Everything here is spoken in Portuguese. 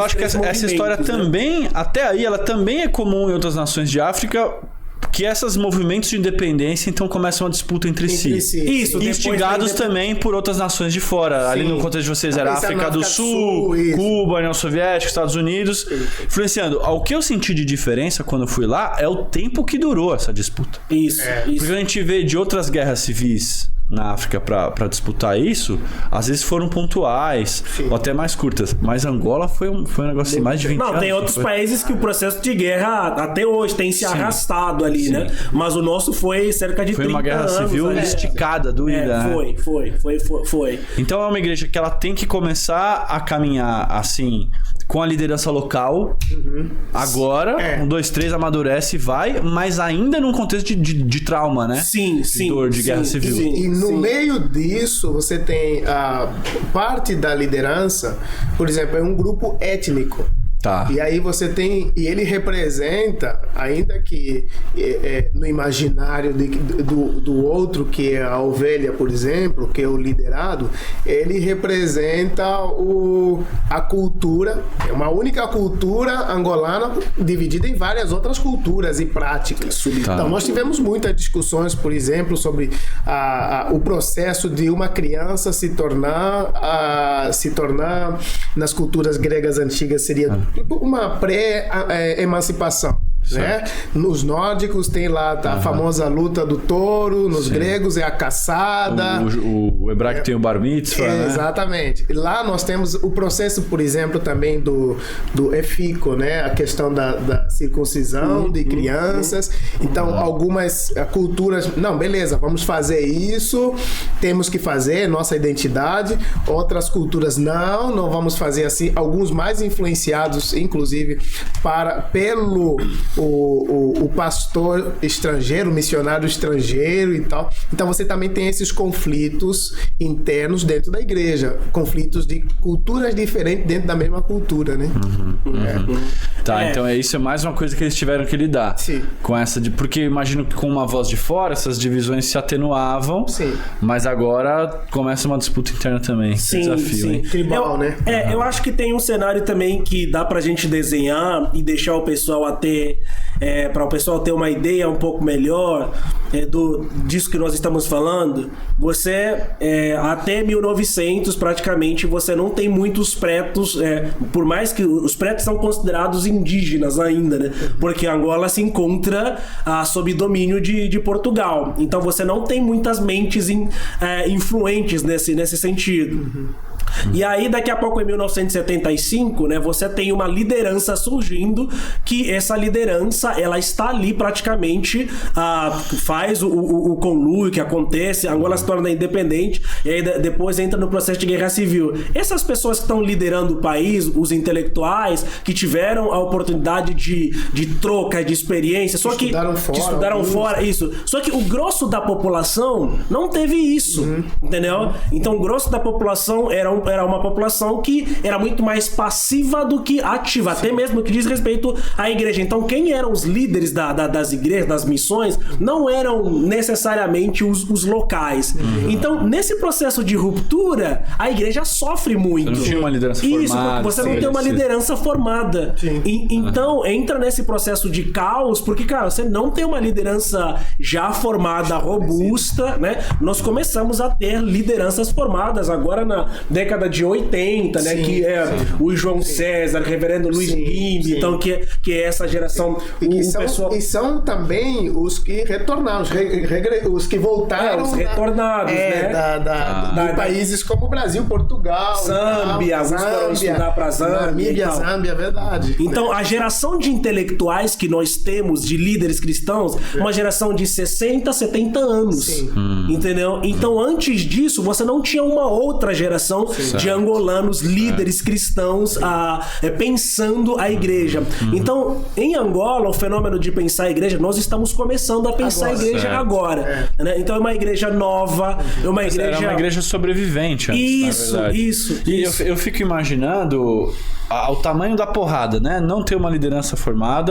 acho que essa história também, até aí, ela também é comum em outras nações de África, que esses movimentos de independência então começam uma disputa entre si. Isso, instigados também por outras nações de fora. Sim. Ali no contexto de vocês era África do Sul, Cuba, União Soviética, Estados Unidos, influenciando. O que eu senti de diferença quando eu fui lá é o tempo que durou essa disputa. Isso. Porque a gente vê de outras guerras civis na África para disputar isso, às vezes foram pontuais, ou até mais curtas. Mas Angola foi um negócio assim, mais de 20 anos. Não, tem outros países que o processo de guerra até hoje tem se arrastado ali, né? Mas o nosso foi cerca de 30 anos. Foi uma guerra civil esticada, doída. Foi. Então é uma igreja que ela tem que começar a caminhar assim, com a liderança local, agora, 1, 2, 3, amadurece e vai, mas ainda num contexto de trauma, né? Sim. De dor, de guerra civil. E no meio disso, você tem a parte da liderança, por exemplo, é um grupo étnico. Tá. E aí você tem... E ele representa, ainda que no imaginário do outro, que é a ovelha, por exemplo, que é o liderado, ele representa a cultura, é uma única cultura angolana dividida em várias outras culturas e práticas. Tá. Então nós tivemos muitas discussões, por exemplo, sobre o processo de uma criança se tornar nas culturas gregas antigas seria uma pré-emancipação. Né? Nos nórdicos tem lá a famosa luta do touro, nos gregos é a caçada. O hebraico tem o bar mitzvah, né? Exatamente. E lá nós temos o processo, por exemplo, também do efico, né? A questão da circuncisão de crianças. Então, algumas culturas, não, beleza, vamos fazer isso, temos que fazer nossa identidade. Outras culturas, não vamos fazer assim. Alguns mais influenciados, inclusive, pelo o pastor estrangeiro, o missionário estrangeiro e tal. Então você também tem esses conflitos internos dentro da igreja, conflitos de culturas diferentes dentro da mesma cultura, né? Tá, então isso é mais uma coisa que eles tiveram que lidar. Sim. Com essa porque eu imagino que com uma voz de fora essas divisões se atenuavam. Sim. Mas agora começa uma disputa interna também. Sim, desafio, hein? Tribal, né? Eu acho que tem um cenário também que dá pra gente desenhar e deixar o pessoal para o pessoal ter uma ideia um pouco melhor disso que nós estamos falando. Você até 1900 praticamente você não tem muitos pretos, por mais que os pretos são considerados indígenas ainda, né? Porque Angola se encontra sob domínio de Portugal, então você não tem muitas mentes influentes nesse sentido. E aí, daqui a pouco, em 1975, né, você tem uma liderança surgindo, que essa liderança, ela está ali praticamente, faz o conluio que acontece, Angola se torna independente, e aí depois entra no processo de guerra civil. Essas pessoas que estão liderando o país, os intelectuais, que tiveram a oportunidade de troca, de experiência, só que estudaram fora, isso. Só que o grosso da população não teve isso, entendeu? Então, o grosso da população era uma população que era muito mais passiva do que ativa, até mesmo no que diz respeito à igreja. Então, quem eram os líderes das igrejas, das missões, não eram necessariamente os locais. Então, nesse processo de ruptura, a igreja sofre muito. Você não tinha uma liderança formada. Isso, porque você não tem uma liderança formada. Então, entra nesse processo de caos, porque, cara, você não tem uma liderança já formada, robusta, né? Nós começamos a ter lideranças formadas agora na década de 80, né? Que é o João César, o reverendo Luiz Guimbe, então que é essa geração. E são também os que retornaram, os que voltaram. Os retornados, né? De países como Brasil, Portugal, Zâmbia, alguns foram estudar para Zâmbia. Namíbia, Zâmbia, é verdade. Então, a geração de intelectuais que nós temos, de líderes cristãos, uma geração de 60, 70 anos. Entendeu? Então, antes disso, você não tinha uma outra geração de angolanos, líderes cristãos, pensando a igreja. Então, em Angola, o fenômeno de pensar a igreja, nós estamos começando a pensar a igreja agora. Né? Então, é uma igreja nova, é uma igreja... Era uma igreja sobrevivente antes, Isso. Eu fico imaginando o tamanho da porrada, né? Não ter uma liderança formada,